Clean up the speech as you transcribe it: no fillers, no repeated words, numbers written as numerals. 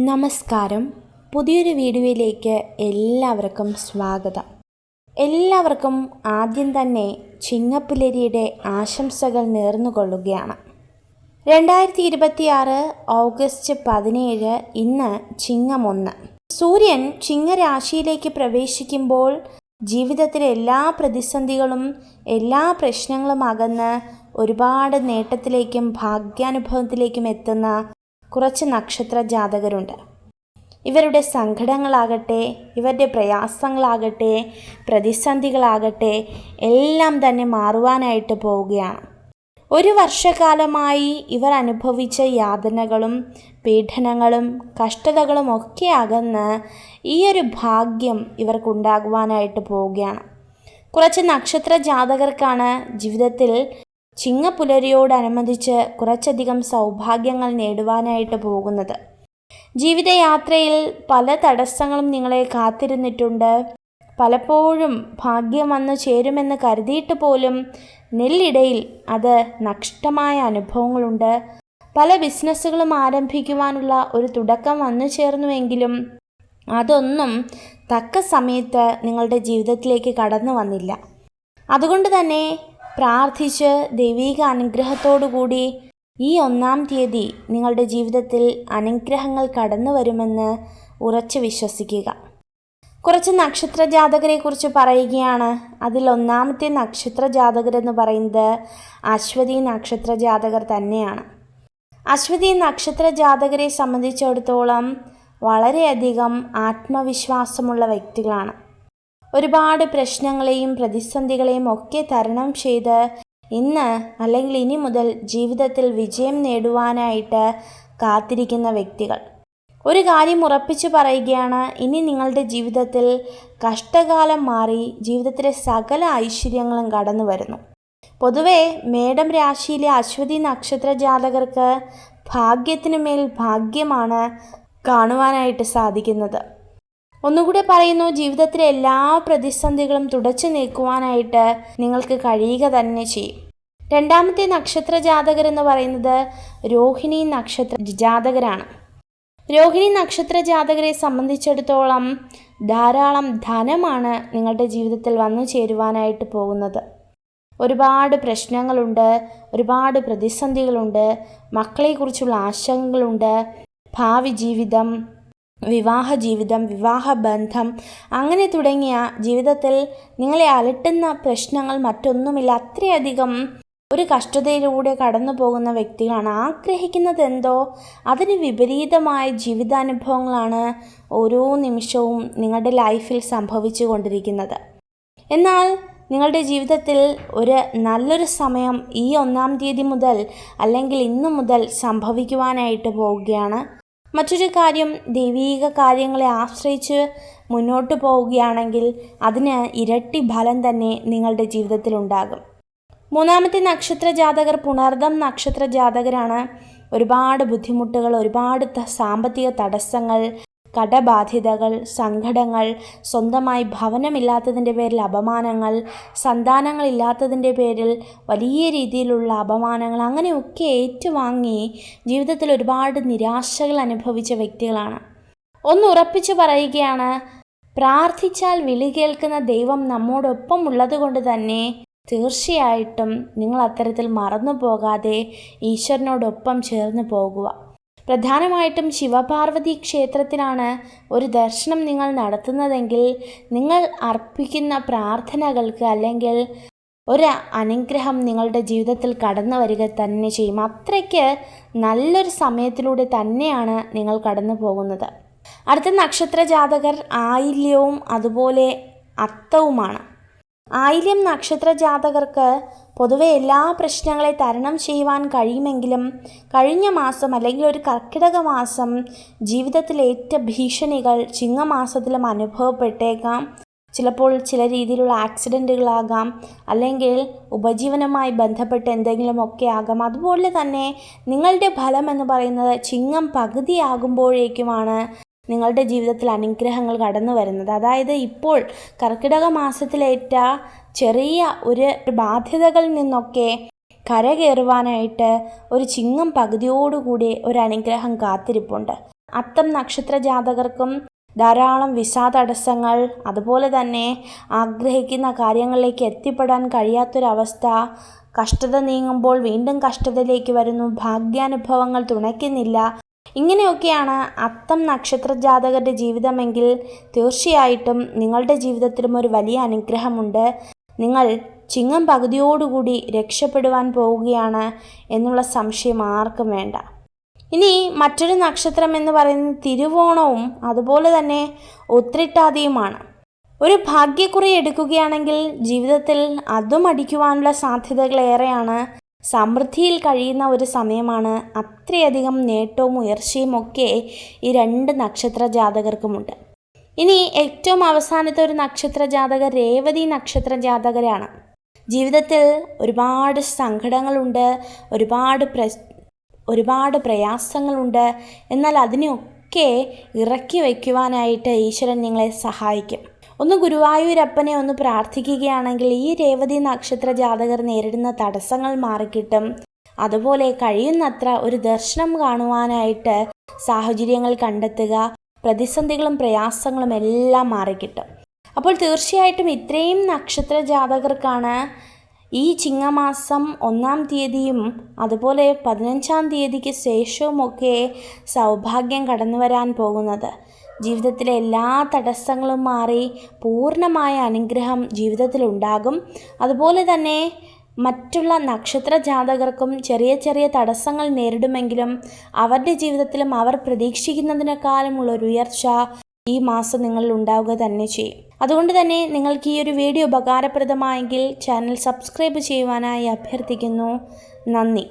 നമസ്കാരം. പുതിയൊരു വീഡിയോയിലേക്ക് എല്ലാവർക്കും സ്വാഗതം. എല്ലാവർക്കും ആദ്യം തന്നെ ചിങ്ങപ്പുലരിയുടെ ആശംസകൾ നേർന്നുകൊള്ളുകയാണ്. 2026 ഓഗസ്റ്റ് 17 ഇന്ന് ചിങ്ങം 1. സൂര്യൻ ചിങ്ങരാശിയിലേക്ക് പ്രവേശിക്കുമ്പോൾ ജീവിതത്തിലെ എല്ലാ പ്രതിസന്ധികളും എല്ലാ പ്രശ്നങ്ങളും അകന്ന് ഒരുപാട് നേട്ടത്തിലേക്കും ഭാഗ്യാനുഭവത്തിലേക്കും എത്തുന്ന കുറച്ച് നക്ഷത്ര ജാതകരുണ്ട്. ഇവരുടെ സങ്കടങ്ങളാകട്ടെ, ഇവരുടെ പ്രയാസങ്ങളാകട്ടെ, പ്രതിസന്ധികളാകട്ടെ എല്ലാം തന്നെ മാറുവാനായിട്ട് പോവുകയാണ്. ഒരു വർഷക്കാലമായി ഇവർ അനുഭവിച്ച യാതനകളും പീഡനങ്ങളും കഷ്ടതകളും ഒക്കെ അകന്ന് ഈ ഒരു ഭാഗ്യം ഇവർക്കുണ്ടാകുവാനായിട്ട് പോവുകയാണ്. കുറച്ച് നക്ഷത്ര ജാതകർക്കാണ് ജീവിതത്തിൽ ചിങ്ങപ്പുലരിയോടനുബന്ധിച്ച് കുറച്ചധികം സൗഭാഗ്യങ്ങൾ നേടുവാനായിട്ട് പോകുന്നത്. ജീവിതയാത്രയിൽ പല തടസ്സങ്ങളും നിങ്ങളെ കാത്തിരുന്നിട്ടുണ്ട്. പലപ്പോഴും ഭാഗ്യം വന്നു ചേരുമെന്ന് കരുതിയിട്ട് പോലും നെല്ലിടയിൽ അത് നഷ്ടമായ അനുഭവങ്ങളുണ്ട്. പല ബിസിനസ്സുകളും ആരംഭിക്കുവാനുള്ള ഒരു തുടക്കം വന്നു ചേർന്നുവെങ്കിലും അതൊന്നും തക്ക സമയത്ത് നിങ്ങളുടെ ജീവിതത്തിലേക്ക് കടന്നു വന്നില്ല. അതുകൊണ്ട് തന്നെ പ്രാർത്ഥിച്ച് ദൈവിക അനുഗ്രഹത്തോടുകൂടി ഈ 1-ാം തീയതി നിങ്ങളുടെ ജീവിതത്തിൽ അനുഗ്രഹങ്ങൾ കടന്നു വരുമെന്ന് ഉറച്ചു വിശ്വസിക്കുക. കുറച്ച് നക്ഷത്ര ജാതകരെ കുറിച്ച് പറയുകയാണ്. അതിൽ 1-ാമത്തെ നക്ഷത്ര ജാതകരെന്ന് പറയുന്നത് അശ്വതി നക്ഷത്ര ജാതകർ തന്നെയാണ്. അശ്വതി നക്ഷത്ര ജാതകരെ സംബന്ധിച്ചിടത്തോളം വളരെയധികം ആത്മവിശ്വാസമുള്ള വ്യക്തികളാണ്. ഒരുപാട് പ്രശ്നങ്ങളെയും പ്രതിസന്ധികളെയും ഒക്കെ തരണം ചെയ്ത് ഇന്ന് അല്ലെങ്കിൽ ഇനി മുതൽ ജീവിതത്തിൽ വിജയം നേടുവാനായിട്ട് കാത്തിരിക്കുന്ന വ്യക്തികൾ. ഒരു കാര്യം ഉറപ്പിച്ചു പറയുകയാണ്, ഇനി നിങ്ങളുടെ ജീവിതത്തിൽ കഷ്ടകാലം മാറി ജീവിതത്തിലെ സകല ഐശ്വര്യങ്ങളും കടന്നു വരുന്നു. പൊതുവെ മേടം രാശിയിലെ അശ്വതി നക്ഷത്ര ജാതകർക്ക് ഭാഗ്യത്തിനു മേൽ ഭാഗ്യമാണ് കാണുവാനായിട്ട് സാധിക്കുന്നത്. ഒന്നുകൂടെ പറയുന്നു, ജീവിതത്തിലെ എല്ലാ പ്രതിസന്ധികളും തുടച്ചു നീക്കുവാനായിട്ട് നിങ്ങൾക്ക് കഴിയുക തന്നെ ചെയ്യും. 2-ാമത്തെ നക്ഷത്ര ജാതകരെന്ന് പറയുന്നത് രോഹിണി നക്ഷത്ര ജാതകരാണ്. രോഹിണി നക്ഷത്ര ജാതകരെ സംബന്ധിച്ചിടത്തോളം ധാരാളം ധനമാണ് നിങ്ങളുടെ ജീവിതത്തിൽ വന്നു ചേരുവാനായിട്ട് പോകുന്നത്. ഒരുപാട് പ്രശ്നങ്ങളുണ്ട്, ഒരുപാട് പ്രതിസന്ധികളുണ്ട്, മക്കളെക്കുറിച്ചുള്ള ആശങ്കകളുണ്ട്, ഭാവി ജീവിതം, വിവാഹ ജീവിതം, വിവാഹബന്ധം അങ്ങനെ തുടങ്ങിയ ജീവിതത്തിൽ നിങ്ങളെ അലട്ടുന്ന പ്രശ്നങ്ങൾ മറ്റൊന്നുമില്ല. അത്രയധികം ഒരു കഷ്ടതയിലൂടെ കടന്നു പോകുന്ന വ്യക്തികളാണ്. ആഗ്രഹിക്കുന്നത് എന്തോ അതിന് വിപരീതമായ ജീവിതാനുഭവങ്ങളാണ് ഓരോ നിമിഷവും നിങ്ങളുടെ ലൈഫിൽ സംഭവിച്ചു കൊണ്ടിരിക്കുന്നത്. എന്നാൽ നിങ്ങളുടെ ജീവിതത്തിൽ ഒരു നല്ലൊരു സമയം ഈ 1-ാം തീയതി മുതൽ അല്ലെങ്കിൽ ഇന്നു മുതൽ സംഭവിക്കുവാനായിട്ട് പോവുകയാണ്. മറ്റൊരു കാര്യം, ദൈവീക കാര്യങ്ങളെ ആശ്രയിച്ച് മുന്നോട്ട് പോവുകയാണെങ്കിൽ അതിന് ഇരട്ടി ഫലം തന്നെ നിങ്ങളുടെ ജീവിതത്തിൽ ഉണ്ടാകും. 3-ാമത്തെ നക്ഷത്ര ജാതകർ പുണർദം നക്ഷത്ര ജാതകരാണ്. ഒരുപാട് ബുദ്ധിമുട്ടുകൾ, ഒരുപാട് സാമ്പത്തിക തടസ്സങ്ങൾ, കടബാധ്യതകൾ, സങ്കടങ്ങൾ, സ്വന്തമായി ഭവനമില്ലാത്തതിൻ്റെ പേരിൽ അപമാനങ്ങൾ, സന്താനങ്ങളില്ലാത്തതിൻ്റെ പേരിൽ വലിയ രീതിയിലുള്ള അപമാനങ്ങൾ, അങ്ങനെയൊക്കെ ഏറ്റുവാങ്ങി ജീവിതത്തിൽ ഒരുപാട് നിരാശകൾ അനുഭവിച്ച വ്യക്തികളാണ്. ഒന്ന് ഉറപ്പിച്ചു പറയുകയാണ്, പ്രാർത്ഥിച്ചാൽ വിളി കേൾക്കുന്ന ദൈവം നമ്മോടൊപ്പം ഉള്ളത് കൊണ്ട് തന്നെ തീർച്ചയായിട്ടും നിങ്ങൾ അത്തരത്തിൽ മറന്നു പോകാതെ ഈശ്വരനോടൊപ്പം ചേർന്ന് പോകുക. പ്രധാനമായിട്ടും ശിവപാർവതി ക്ഷേത്രത്തിലാണ് ഒരു ദർശനം നിങ്ങൾ നടത്തുന്നതെങ്കിൽ നിങ്ങൾ അർപ്പിക്കുന്ന പ്രാർത്ഥനകൾക്ക് അല്ലെങ്കിൽ ഒരു അനുഗ്രഹം നിങ്ങളുടെ ജീവിതത്തിൽ കടന്നു വരിക തന്നെ ചെയ്യും. അത്രയ്ക്ക് നല്ലൊരു സമയത്തിലൂടെ തന്നെയാണ് നിങ്ങൾ കടന്നു പോകുന്നത്. അടുത്ത നക്ഷത്ര ജാതകർ ആയില്യവും അതുപോലെ അത്തവുമാണ്. ആയില്യം നക്ഷത്ര ജാതകർക്ക് പൊതുവെ എല്ലാ പ്രശ്നങ്ങളെ തരണം ചെയ്യുവാൻ കഴിയുമെങ്കിലും കഴിഞ്ഞ മാസം അല്ലെങ്കിൽ ഒരു കർക്കിടക മാസം ജീവിതത്തിലേറ്റ ഭീഷണികൾ ചിങ്ങമാസത്തിലും അനുഭവപ്പെട്ടേക്കാം. ചിലപ്പോൾ ചില രീതിയിലുള്ള ആക്സിഡൻറ്റുകളാകാം, അല്ലെങ്കിൽ ഉപജീവനവുമായി ബന്ധപ്പെട്ട് എന്തെങ്കിലുമൊക്കെ ആകാം. അതുപോലെ തന്നെ നിങ്ങളുടെ ഫലം എന്ന് പറയുന്നത് ചിങ്ങം പകുതിയാകുമ്പോഴേക്കുമാണ് നിങ്ങളുടെ ജീവിതത്തിൽ അനുഗ്രഹങ്ങൾ കടന്നു വരുന്നത്. അതായത് ഇപ്പോൾ കർക്കിടക മാസത്തിലേറ്റ ചെറിയ ഒരു ബാധ്യതകളിൽ നിന്നൊക്കെ കരകയറുവാനായിട്ട് ഒരു ചിങ്ങം പകുതിയോടുകൂടി ഒരു അനുഗ്രഹം കാത്തിരിപ്പുണ്ട്. അത്തം നക്ഷത്ര ജാതകർക്കും ധാരാളം വിസാ തടസ്സങ്ങൾ, അതുപോലെ തന്നെ ആഗ്രഹിക്കുന്ന കാര്യങ്ങളിലേക്ക് എത്തിപ്പെടാൻ കഴിയാത്തൊരവസ്ഥ, കഷ്ടത നീങ്ങുമ്പോൾ വീണ്ടും കഷ്ടതയിലേക്ക് വരുന്നു, ഭാഗ്യാനുഭവങ്ങൾ തുണയ്ക്കുന്നില്ല. ഇങ്ങനെയൊക്കെയാണ് അത്തം നക്ഷത്ര ജാതകരുടെ ജീവിതമെങ്കിൽ തീർച്ചയായിട്ടും നിങ്ങളുടെ ജീവിതത്തിലും ഒരു വലിയ അനുഗ്രഹമുണ്ട്. നിങ്ങൾ ചിങ്ങം പകുതിയോടുകൂടി രക്ഷപ്പെടുവാൻ പോവുകയാണ് എന്നുള്ള സംശയം ആർക്കും വേണ്ട. ഇനി മറ്റൊരു നക്ഷത്രം എന്ന് പറയുന്നത് തിരുവോണവും അതുപോലെ തന്നെ ഉത്രട്ടാതിയുമാണ്. ഒരു ഭാഗ്യക്കുറി എടുക്കുകയാണെങ്കിൽ ജീവിതത്തിൽ അതും അടിക്കുവാനുള്ള സാധ്യതകൾ ഏറെയാണ്. സമൃദ്ധിയിൽ കഴിയുന്ന ഒരു സമയമാണ്. അത്രയധികം നേട്ടവും ഉയർച്ചയും ഒക്കെ ഈ 2 നക്ഷത്ര ജാതകർക്കുമുണ്ട്. ഇനി ഏറ്റവും അവസാനത്തെ ഒരു നക്ഷത്ര ജാതകർ രേവതി നക്ഷത്ര ജാതകരാണ്. ജീവിതത്തിൽ ഒരുപാട് സങ്കടങ്ങളുണ്ട്, ഒരുപാട് പ്രയാസങ്ങളുണ്ട്. എന്നാൽ അതിനെയൊക്കെ ഇറക്കി വയ്ക്കുവാനായിട്ട് ഈശ്വരൻ നിങ്ങളെ സഹായിക്കും. ഒന്ന് ഗുരുവായൂരപ്പനെ ഒന്ന് പ്രാർത്ഥിക്കുകയാണെങ്കിൽ ഈ രേവതി നക്ഷത്ര ജാതകർ നേരിടുന്ന തടസ്സങ്ങൾ മാറിക്കിട്ടും. അതുപോലെ കഴിയുന്നത്ര ഒരു ദർശനം കാണുവാനായിട്ട് സാഹചര്യങ്ങൾ കണ്ടെത്തുക. പ്രതിസന്ധികളും പ്രയാസങ്ങളും എല്ലാം മാറിക്കിട്ടും. അപ്പോൾ തീർച്ചയായിട്ടും ഇത്രയും നക്ഷത്ര ജാതകർക്കാണ് ഈ ചിങ്ങമാസം 1-ാം തീയതിയും അതുപോലെ 15-ാം തീയതിക്ക് ശേഷവുമൊക്കെ സൗഭാഗ്യം കടന്നു വരാൻ പോകുന്നത്. ജീവിതത്തിലെ എല്ലാ തടസ്സങ്ങളും മാറി പൂർണ്ണമായ അനുഗ്രഹം ജീവിതത്തിലുണ്ടാകും. അതുപോലെ തന്നെ മറ്റുള്ള നക്ഷത്ര ജാതകർക്കും ചെറിയ ചെറിയ തടസ്സങ്ങൾ നേരിടുമെങ്കിലും അവരുടെ ജീവിതത്തിലും അവർ പ്രതീക്ഷിക്കുന്നതിനേക്കാളുമുള്ളൊരു ഉയർച്ച ഈ മാസം നിങ്ങളിൽ ഉണ്ടാവുക തന്നെ ചെയ്യും. അതുകൊണ്ട് തന്നെ നിങ്ങൾക്ക് ഈ ഒരു വീഡിയോ ഉപകാരപ്രദമായെങ്കിൽ ചാനൽ സബ്സ്ക്രൈബ് ചെയ്യുവാനായി അഭ്യർത്ഥിക്കുന്നു. നന്ദി.